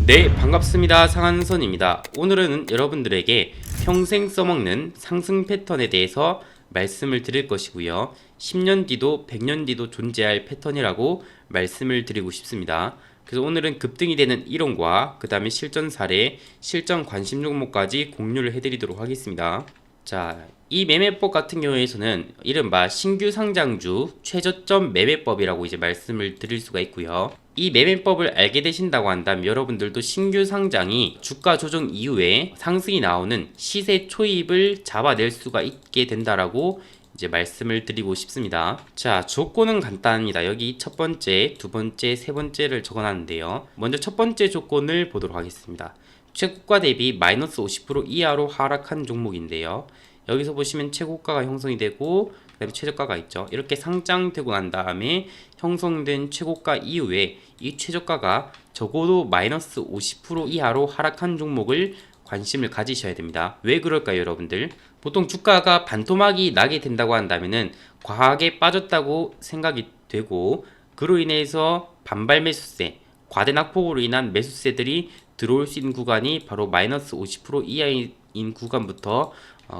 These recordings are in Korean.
네, 반갑습니다. 상한선입니다. 오늘은 여러분들에게 평생 써먹는 상승 패턴에 대해서 말씀을 드릴 것이고요. 10년 뒤도 100년 뒤도 존재할 패턴이라고 말씀을 드리고 싶습니다. 그래서 오늘은 급등이 되는 이론과 그 다음에 실전 사례, 실전 관심 종목까지 공유를 해드리도록 하겠습니다. 자, 이 매매법 같은 경우에서는 이른바 신규 상장주 최저점 매매법이라고 이제 말씀을 드릴 수가 있고요. 이 매매법을 알게 되신다고 한다면 여러분들도 신규 상장이 주가 조정 이후에 상승이 나오는 시세 초입을 잡아낼 수가 있게 된다라고 이제 말씀을 드리고 싶습니다. 자, 조건은 간단합니다. 여기 첫 번째, 두 번째, 세 번째를 적어놨는데요. 먼저 첫 번째 조건을 보도록 하겠습니다. 최고가 대비 마이너스 50% 이하로 하락한 종목인데요. 여기서 보시면 최고가가 형성이 되고 그 다음에 최저가가 있죠. 이렇게 상장되고 난 다음에 형성된 최고가 이후에 이 최저가가 적어도 마이너스 50% 이하로 하락한 종목을 관심을 가지셔야 됩니다. 왜 그럴까요, 여러분들? 보통 주가가 반토막이 나게 된다고 한다면은 과하게 빠졌다고 생각이 되고 그로 인해서 반발 매수세, 과대 낙폭으로 인한 매수세들이 들어올 수 있는 구간이 바로 마이너스 50% 이하인 구간부터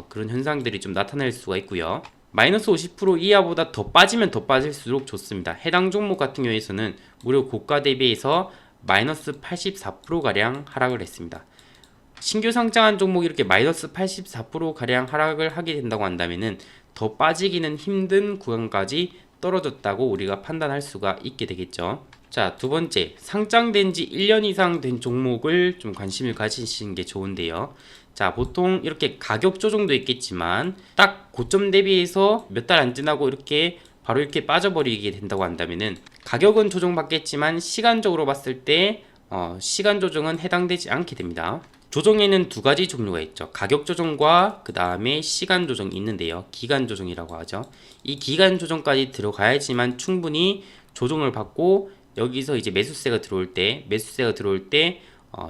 그런 현상들이 좀 나타날 수가 있고요. 마이너스 50% 이하보다 더 빠지면 더 빠질수록 좋습니다. 해당 종목 같은 경우에서는 무려 고가 대비해서 마이너스 84%가량 하락을 했습니다. 신규 상장한 종목이 이렇게 마이너스 84%가량 하락을 하게 된다고 한다면은 더 빠지기는 힘든 구간까지 떨어졌다고 우리가 판단할 수가 있게 되겠죠. 자, 두 번째, 상장된 지 1년 이상 된 종목을 좀 관심을 가지시는 게 좋은데요. 자, 보통 이렇게 가격 조정도 있겠지만 딱 고점 대비해서 몇 달 안 지나고 이렇게 바로 이렇게 빠져버리게 된다고 한다면은 가격은 조정받겠지만 시간적으로 봤을 때 시간 조정은 해당되지 않게 됩니다. 조정에는 두 가지 종류가 있죠. 가격 조정과 그 다음에 시간 조정이 있는데요. 기간 조정이라고 하죠. 이 기간 조정까지 들어가야지만 충분히 조정을 받고 여기서 이제 매수세가 들어올 때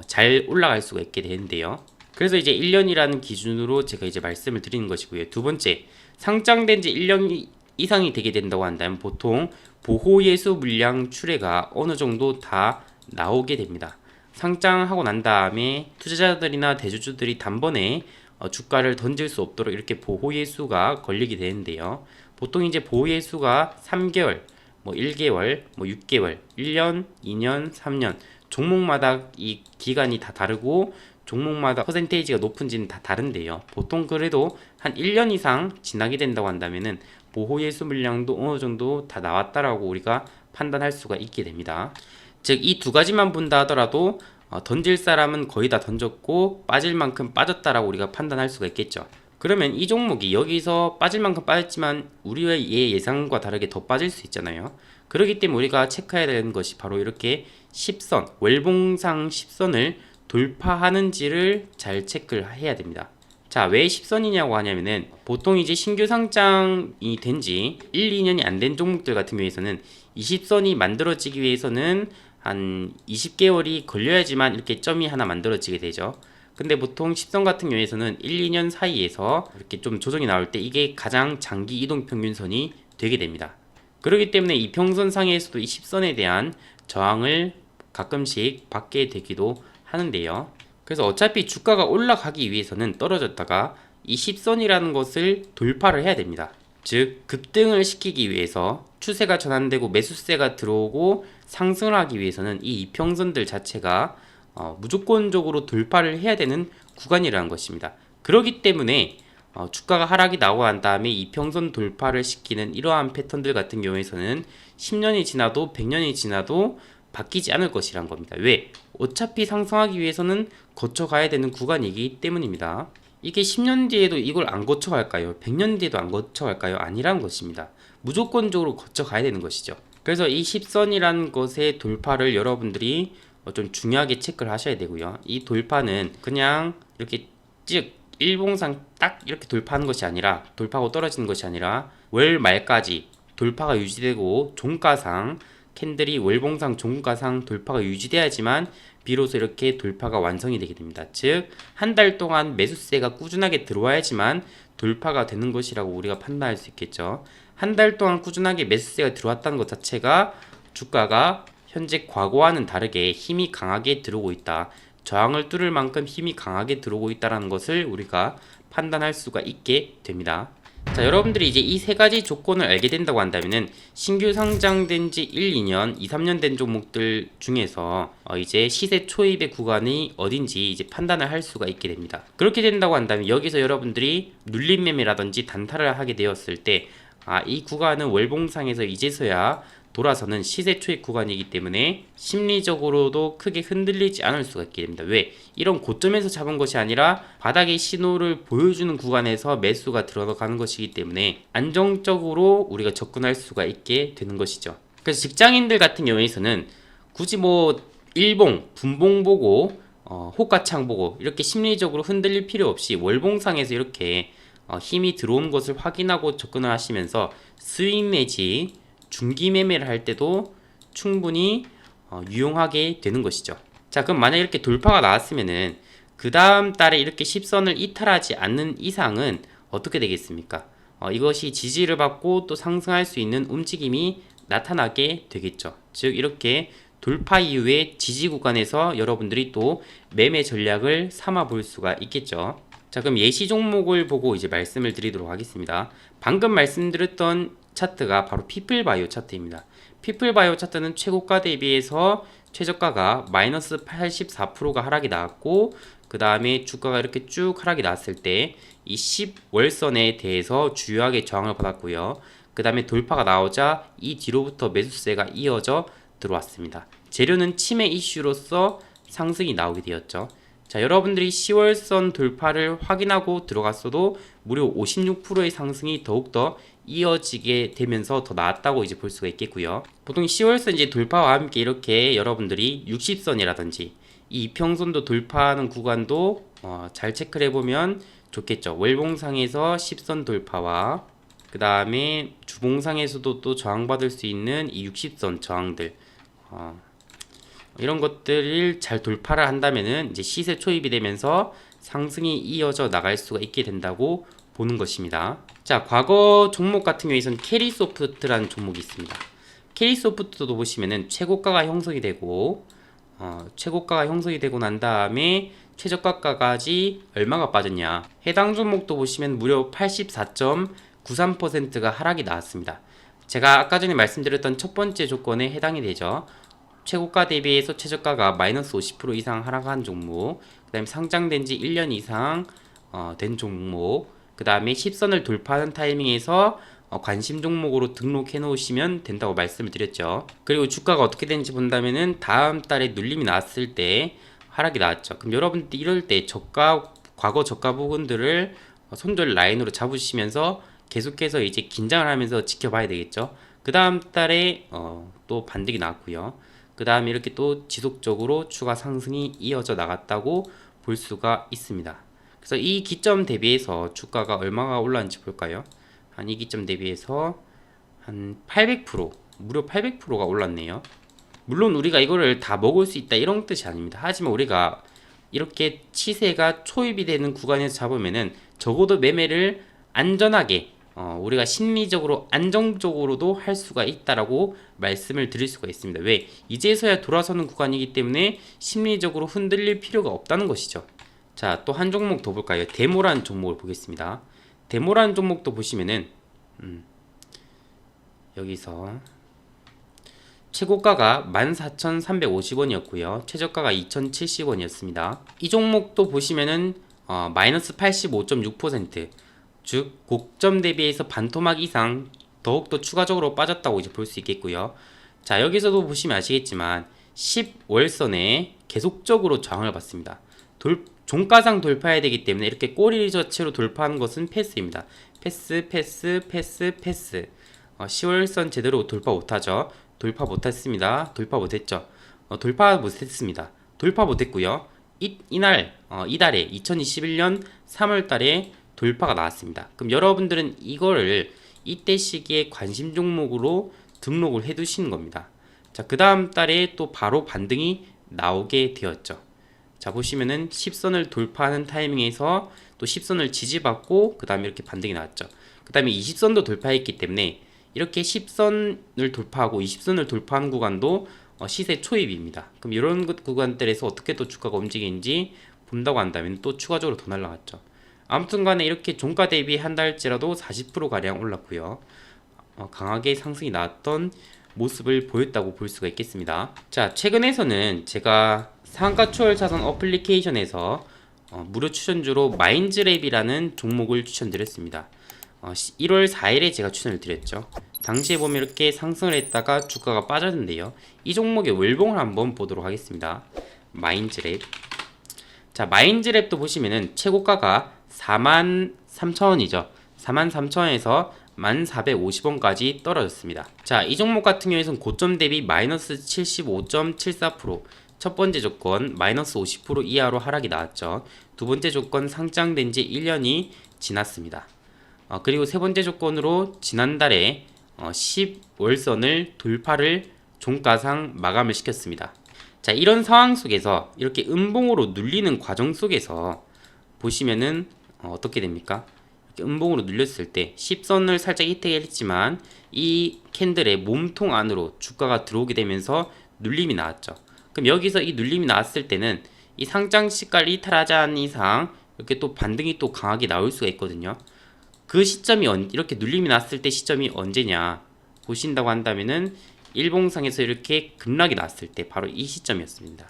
잘 올라갈 수가 있게 되는데요. 그래서 이제 1년이라는 기준으로 제가 이제 말씀을 드리는 것이고요. 두 번째, 상장된 지 1년 이상이 되게 된다고 한다면 보통 보호예수 물량 출회가 어느 정도 다 나오게 됩니다. 상장하고 난 다음에 투자자들이나 대주주들이 단번에 주가를 던질 수 없도록 이렇게 보호예수가 걸리게 되는데요. 보통 이제 보호예수가 3개월, 1개월, 6개월, 1년, 2년, 3년 종목마다 이 기간이 다 다르고 종목마다 퍼센테이지가 높은지는 다 다른데요. 보통 그래도 한 1년 이상 지나게 된다고 한다면은 보호예수 물량도 어느 정도 다 나왔다라고 우리가 판단할 수가 있게 됩니다. 즉, 이 두 가지만 본다 하더라도 던질 사람은 거의 다 던졌고 빠질 만큼 빠졌다라고 우리가 판단할 수가 있겠죠. 그러면 이 종목이 여기서 빠질 만큼 빠졌지만 우리의 예상과 다르게 더 빠질 수 있잖아요. 그렇기 때문에 우리가 체크해야 되는 것이 바로 이렇게 10선, 월봉상 10선을 돌파하는지를 잘 체크를 해야 됩니다. 자, 왜 10선이냐고 하냐면은 보통 이제 신규 상장이 된 지 1, 2년이 안 된 종목들 같은 경우에서는 20선이 만들어지기 위해서는 한 20개월이 걸려야지만 이렇게 점이 하나 만들어지게 되죠. 근데 보통 10선 같은 경우에서는 1, 2년 사이에서 이렇게 좀 조정이 나올 때 이게 가장 장기 이동 평균선이 되게 됩니다. 그렇기 때문에 이평선 상에서도 이 10선에 대한 저항을 가끔씩 받게 되기도 하는데요. 그래서 어차피 주가가 올라가기 위해서는 떨어졌다가 이 10선이라는 것을 돌파를 해야 됩니다. 즉, 급등을 시키기 위해서 추세가 전환되고 매수세가 들어오고 상승을 하기 위해서는 이 이평선들 자체가 무조건적으로 돌파를 해야 되는 구간이라는 것입니다. 그렇기 때문에 주가가 하락이 나고 난 다음에 이평선 돌파를 시키는 이러한 패턴들 같은 경우에서는 10년이 지나도 100년이 지나도 바뀌지 않을 것이란 겁니다. 왜? 어차피 상승하기 위해서는 거쳐가야 되는 구간이기 때문입니다. 이게 10년 뒤에도 이걸 안 거쳐갈까요? 100년 뒤에도 안 거쳐갈까요? 아니라는 것입니다. 무조건적으로 거쳐가야 되는 것이죠. 그래서 이 10선이라는 것의 돌파를 여러분들이 좀 중요하게 체크를 하셔야 되고요. 이 돌파는 그냥 이렇게 쭉 일봉상 딱 이렇게 돌파하는 것이 아니라, 돌파하고 떨어지는 것이 아니라 월 말까지 돌파가 유지되고 종가상 캔들이 월봉상 종가상 돌파가 유지돼야지만 비로소 이렇게 돌파가 완성이 되게 됩니다. 즉, 한 달 동안 매수세가 꾸준하게 들어와야지만 돌파가 되는 것이라고 우리가 판단할 수 있겠죠. 한 달 동안 꾸준하게 매수세가 들어왔다는 것 자체가 주가가 현재 과거와는 다르게 힘이 강하게 들어오고 있다. 저항을 뚫을 만큼 힘이 강하게 들어오고 있다는 것을 우리가 판단할 수가 있게 됩니다. 자, 여러분들이 이제 이 세 가지 조건을 알게 된다고 한다면은 신규 상장된 지 1, 2년, 2, 3년 된 종목들 중에서 이제 시세 초입의 구간이 어딘지 이제 판단을 할 수가 있게 됩니다. 그렇게 된다고 한다면 여기서 여러분들이 눌림 매매라든지 단타를 하게 되었을 때 이 구간은 월봉상에서 이제서야 돌아서는 시세 초입 구간이기 때문에 심리적으로도 크게 흔들리지 않을 수가 있게 됩니다. 왜? 이런 고점에서 잡은 것이 아니라 바닥의 신호를 보여주는 구간에서 매수가 들어가는 것이기 때문에 안정적으로 우리가 접근할 수가 있게 되는 것이죠. 그래서 직장인들 같은 경우에서는 굳이 뭐 일봉, 분봉 보고 호가창 보고 이렇게 심리적으로 흔들릴 필요 없이 월봉상에서 이렇게 힘이 들어온 것을 확인하고 접근을 하시면서 스윙 내지 중기 매매를 할 때도 충분히 유용하게 되는 것이죠. 자, 그럼 만약 이렇게 돌파가 나왔으면은 그 다음 달에 이렇게 10선을 이탈하지 않는 이상은 어떻게 되겠습니까? 이것이 지지를 받고 또 상승할 수 있는 움직임이 나타나게 되겠죠. 즉 이렇게 돌파 이후에 지지 구간에서 여러분들이 또 매매 전략을 삼아 볼 수가 있겠죠. 자, 그럼 예시 종목을 보고 이제 말씀을 드리도록 하겠습니다. 방금 말씀드렸던 차트가 바로 피플바이오 차트입니다. 피플바이오 차트는 최고가 대비해서 최저가가 마이너스 84%가 하락이 나왔고 그 다음에 주가가 이렇게 쭉 하락이 나왔을 때 이 10월선에 대해서 주요하게 저항을 받았고요. 그 다음에 돌파가 나오자 이 뒤로부터 매수세가 이어져 들어왔습니다. 재료는 치매 이슈로서 상승이 나오게 되었죠. 자, 여러분들이 10월선 돌파를 확인하고 들어갔어도 무려 56%의 상승이 더욱더 이어지게 되면서 더 나았다고 이제 볼 수가 있겠고요. 보통 10월선 이제 돌파와 함께 이렇게 여러분들이 60선이라든지 이 이평선도 돌파하는 구간도 잘 체크를 해보면 좋겠죠. 월봉상에서 10선 돌파와 그 다음에 주봉상에서도 또 저항받을 수 있는 이 60선 저항들 이런 것들을 잘 돌파를 한다면은 이제 시세 초입이 되면서 상승이 이어져 나갈 수가 있게 된다고 보는 것입니다. 자, 과거 종목 같은 경우에는 캐리소프트라는 종목이 있습니다. 캐리소프트도 보시면은 최고가가 형성이 되고 난 다음에 최저가까지 얼마가 빠졌냐. 해당 종목도 보시면 무려 84.93%가 하락이 나왔습니다. 제가 아까 전에 말씀드렸던 첫 번째 조건에 해당이 되죠. 최고가 대비해서 최저가가 마이너스 50% 이상 하락한 종목, 그 다음에 상장된 지 1년 이상 된 종목, 그 다음에 10선을 돌파하는 타이밍에서 관심 종목으로 등록해 놓으시면 된다고 말씀을 드렸죠. 그리고 주가가 어떻게 되는지 본다면은 다음 달에 눌림이 나왔을 때 하락이 나왔죠. 그럼 여러분들 이럴 때 과거 저가 부분들을 손절 라인으로 잡으시면서 계속해서 이제 긴장을 하면서 지켜봐야 되겠죠. 그 다음 달에 또 반등이 나왔고요. 그 다음에 이렇게 또 지속적으로 추가 상승이 이어져 나갔다고 볼 수가 있습니다. 그래서 이 기점 대비해서 주가가 얼마가 올랐는지 볼까요? 한 이 기점 대비해서 한 800%, 무려 800%가 올랐네요. 물론 우리가 이거를 다 먹을 수 있다 이런 뜻이 아닙니다. 하지만 우리가 이렇게 치세가 초입이 되는 구간에서 잡으면은 적어도 매매를 안전하게 우리가 심리적으로 안정적으로도 할 수가 있다라고 말씀을 드릴 수가 있습니다. 왜? 이제서야 돌아서는 구간이기 때문에 심리적으로 흔들릴 필요가 없다는 것이죠. 자, 또 한 종목 더 볼까요? 데모라는 종목을 보겠습니다. 데모라는 종목도 보시면은 여기서 최고가가 14,350원이었고요. 최저가가 2,070원이었습니다. 이 종목도 보시면은 마이너스 85.6%, 즉 고점 대비해서 반토막 이상 더욱더 추가적으로 빠졌다고 이제 볼 수 있겠고요. 자, 여기서도 보시면 아시겠지만 10월선에 계속적으로 저항을 받습니다. 종가상 돌파해야 되기 때문에 이렇게 꼬리 자체로 돌파하는 것은 패스입니다. 패스. 10월선 제대로 돌파 못하죠. 돌파 못했습니다. 돌파 못했죠. 돌파 못했습니다. 돌파 못했고요. 이달에 2021년 3월달에 돌파가 나왔습니다. 그럼 여러분들은 이거를 이때 시기에 관심 종목으로 등록을 해 두시는 겁니다. 자, 그 다음 달에 또 바로 반등이 나오게 되었죠. 자, 보시면은 10선을 돌파하는 타이밍에서 또 10선을 지지받고 그 다음에 이렇게 반등이 나왔죠. 그 다음에 20선도 돌파했기 때문에 이렇게 10선을 돌파하고 20선을 돌파하는 구간도 시세 초입입니다. 그럼 이런 구간들에서 어떻게 또 주가가 움직이는지 본다고 한다면 또 추가적으로 더 날라갔죠. 아무튼 간에 이렇게 종가 대비 한 달째라도 40% 가량 올랐고요. 강하게 상승이 나왔던 모습을 보였다고 볼 수가 있겠습니다. 자, 최근에서는 제가 상가 추월 자산 어플리케이션에서 무료 추천주로 마인즈랩이라는 종목을 추천드렸습니다. 1월 4일에 제가 추천을 드렸죠. 당시에 보면 이렇게 상승을 했다가 주가가 빠졌는데요. 이 종목의 월봉을 한번 보도록 하겠습니다. 마인즈랩. 자, 마인즈랩도 보시면은 최고가가 43,000원이죠. 43,000원에서 1,450원까지 떨어졌습니다. 자, 이 종목 같은 경우에는 고점 대비 마이너스 75.74%, 첫 번째 조건 마이너스 50% 이하로 하락이 나왔죠. 두 번째 조건 상장된 지 1년이 지났습니다. 그리고 세 번째 조건으로 지난달에 10월선을 돌파를 종가상 마감을 시켰습니다. 자, 이런 상황 속에서 이렇게 음봉으로 눌리는 과정 속에서 보시면은 어떻게 됩니까? 이렇게 음봉으로 눌렸을 때 10선을 살짝 히트를 했지만 이 캔들의 몸통 안으로 주가가 들어오게 되면서 눌림이 나왔죠. 그럼 여기서 이 눌림이 나왔을 때는 이 상장 시가를 이탈하지 않은 이상 이렇게 또 반등이 또 강하게 나올 수가 있거든요. 그 시점이 이렇게 눌림이 났을 때 시점이 언제냐 보신다고 한다면은 일봉상에서 이렇게 급락이 났을 때 바로 이 시점이었습니다.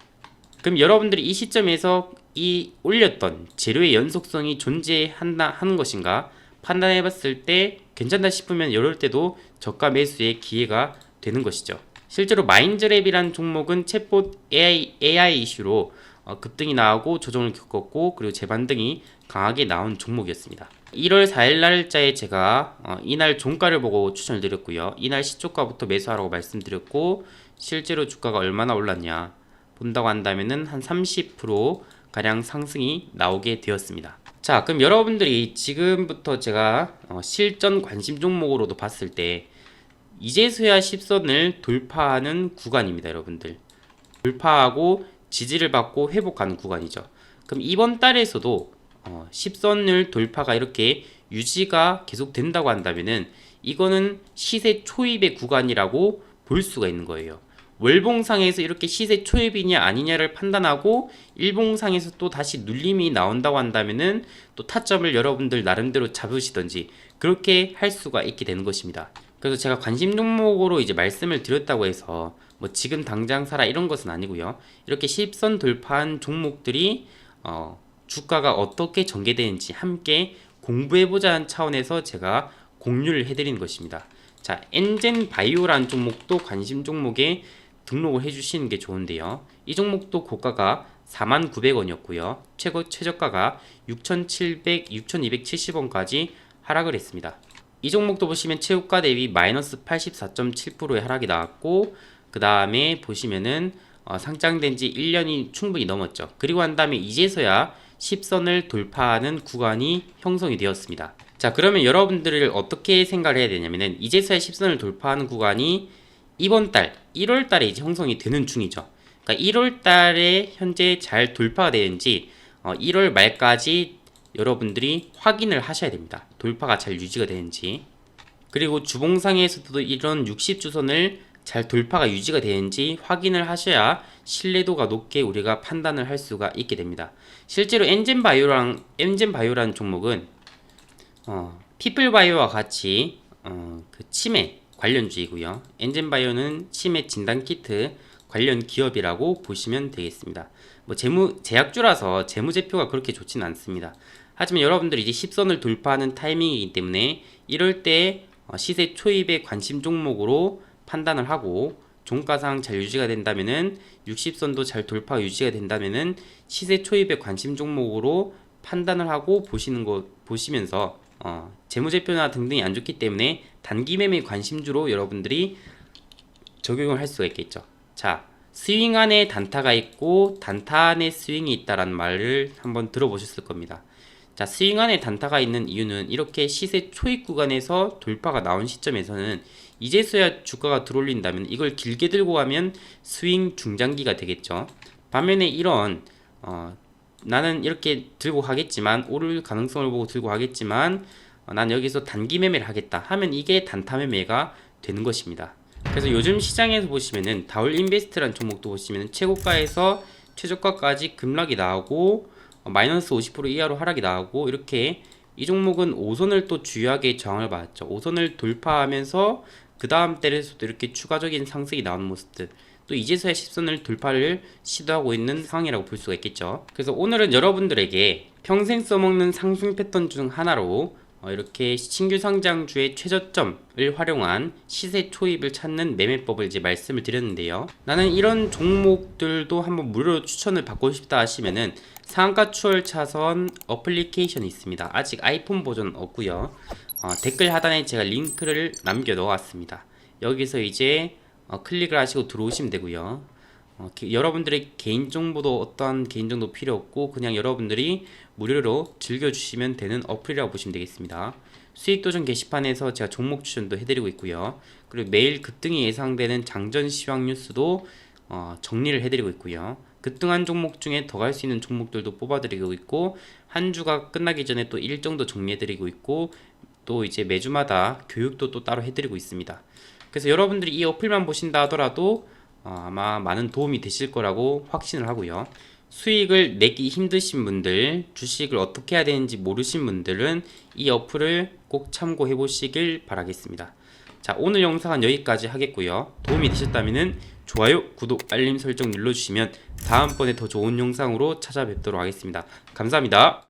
그럼 여러분들이 이 시점에서 이 올렸던 재료의 연속성이 존재하는 것인가 판단해 봤을 때 괜찮다 싶으면 이럴 때도 저가 매수의 기회가 되는 것이죠. 실제로 마인즈랩이라는 종목은 챗봇 AI 이슈로 급등이 나오고 조정을 겪었고 그리고 재반등이 강하게 나온 종목이었습니다. 1월 4일 날짜에 제가 이날 종가를 보고 추천을 드렸고요. 이날 시초가부터 매수하라고 말씀드렸고 실제로 주가가 얼마나 올랐냐 본다고 한다면은 한 30% 가량 상승이 나오게 되었습니다. 자, 그럼 여러분들이 지금부터 제가 실전 관심 종목으로도 봤을 때 이제서야 10선을 돌파하는 구간입니다. 여러분들 돌파하고 지지를 받고 회복하는 구간이죠. 그럼 이번 달에서도 10선을 돌파가 이렇게 유지가 계속 된다고 한다면은 이거는 시세 초입의 구간이라고 볼 수가 있는 거예요. 월봉상에서 이렇게 시세 초입이냐 아니냐를 판단하고 일봉상에서 또 다시 눌림이 나온다고 한다면은 또 타점을 여러분들 나름대로 잡으시던지 그렇게 할 수가 있게 되는 것입니다. 그래서 제가 관심 종목으로 이제 말씀을 드렸다고 해서 뭐 지금 당장 사라 이런 것은 아니고요. 이렇게 10선 돌파한 종목들이 주가가 어떻게 전개되는지 함께 공부해보자는 차원에서 제가 공유를 해드리는 것입니다. 자, 엔젠바이오라는 종목도 관심 종목에 등록을 해주시는 게 좋은데요. 이 종목도 고가가 49,000원이었고요. 최저가가 6,270원까지 하락을 했습니다. 이 종목도 보시면 최고가 대비 마이너스 84.7%의 하락이 나왔고 그 다음에 보시면은 상장된 지 1년이 충분히 넘었죠. 그리고 한 다음에 이제서야 10선을 돌파하는 구간이 형성이 되었습니다. 자, 그러면 여러분들을 어떻게 생각을 해야 되냐면은 이제서야 10선을 돌파하는 구간이 이번 달 1월 달에 이제 형성이 되는 중이죠. 그러니까 1월 달에 현재 잘 돌파가 되는지 1월 말까지 여러분들이 확인을 하셔야 됩니다. 돌파가 잘 유지가 되는지. 그리고 주봉상에서도 이런 60주선을 잘 돌파가 유지가 되는지 확인을 하셔야 신뢰도가 높게 우리가 판단을 할 수가 있게 됩니다. 실제로 엔젠바이오라는 종목은 피플바이오와 같이 그 치매 관련주이고요. 엔젠바이오는 치매 진단키트 관련 기업이라고 보시면 되겠습니다. 뭐 제약주라서 재무제표가 그렇게 좋지는 않습니다. 하지만 여러분들이 이제 10선을 돌파하는 타이밍이기 때문에 이럴 때 시세 초입의 관심 종목으로 판단을 하고 종가상 잘 유지가 된다면은 60선도 잘 돌파 유지가 된다면은 시세 초입의 관심 종목으로 판단을 하고 보시면서 재무제표나 등등이 안 좋기 때문에 단기 매매 관심주로 여러분들이 적용을 할 수가 있겠죠. 자, 스윙 안에 단타가 있고 단타 안에 스윙이 있다라는 말을 한번 들어보셨을 겁니다. 자, 스윙 안에 단타가 있는 이유는 이렇게 시세 초입 구간에서 돌파가 나온 시점에서는 이제서야 주가가 들어올린다면 이걸 길게 들고 가면 스윙 중장기가 되겠죠. 반면에 이런 나는 이렇게 들고 가겠지만 오를 가능성을 보고 들고 가겠지만 난 여기서 단기 매매를 하겠다 하면 이게 단타 매매가 되는 것입니다. 그래서 요즘 시장에서 보시면은 다올 인베스트라는 종목도 보시면은 최고가에서 최저가까지 급락이 나오고 마이너스 50% 이하로 하락이 나오고 이렇게 이 종목은 5선을 또 주요하게 저항을 받았죠. 5선을 돌파하면서 그 다음 달에서도 이렇게 추가적인 상승이 나오는 모습들, 또 이제서야 10선을 돌파를 시도하고 있는 상황이라고 볼 수가 있겠죠. 그래서 오늘은 여러분들에게 평생 써먹는 상승 패턴 중 하나로 이렇게 신규 상장주의 최저점을 활용한 시세 초입을 찾는 매매법을 이제 말씀을 드렸는데요. 나는 이런 종목들도 한번 무료로 추천을 받고 싶다 하시면은 상한가 추월 차선 어플리케이션이 있습니다. 아직 아이폰 버전 없고요. 댓글 하단에 제가 링크를 남겨 놓았습니다. 여기서 이제 클릭을 하시고 들어오시면 되고요. 여러분들의 개인정보도 어떠한 개인정보 필요 없고 그냥 여러분들이 무료로 즐겨주시면 되는 어플이라고 보시면 되겠습니다. 수익도전 게시판에서 제가 종목 추천도 해드리고 있고요. 그리고 매일 급등이 예상되는 장전 시황 뉴스도 정리를 해드리고 있고요. 급등한 종목 중에 더 갈 수 있는 종목들도 뽑아드리고 있고 한 주가 끝나기 전에 또 일정도 정리해드리고 있고 또 이제 매주마다 교육도 또 따로 해드리고 있습니다. 그래서 여러분들이 이 어플만 보신다 하더라도 아마 많은 도움이 되실 거라고 확신을 하고요. 수익을 내기 힘드신 분들, 주식을 어떻게 해야 되는지 모르신 분들은 이 어플을 꼭 참고해 보시길 바라겠습니다. 자, 오늘 영상은 여기까지 하겠고요. 도움이 되셨다면 좋아요, 구독, 알림 설정 눌러주시면 다음번에 더 좋은 영상으로 찾아뵙도록 하겠습니다. 감사합니다.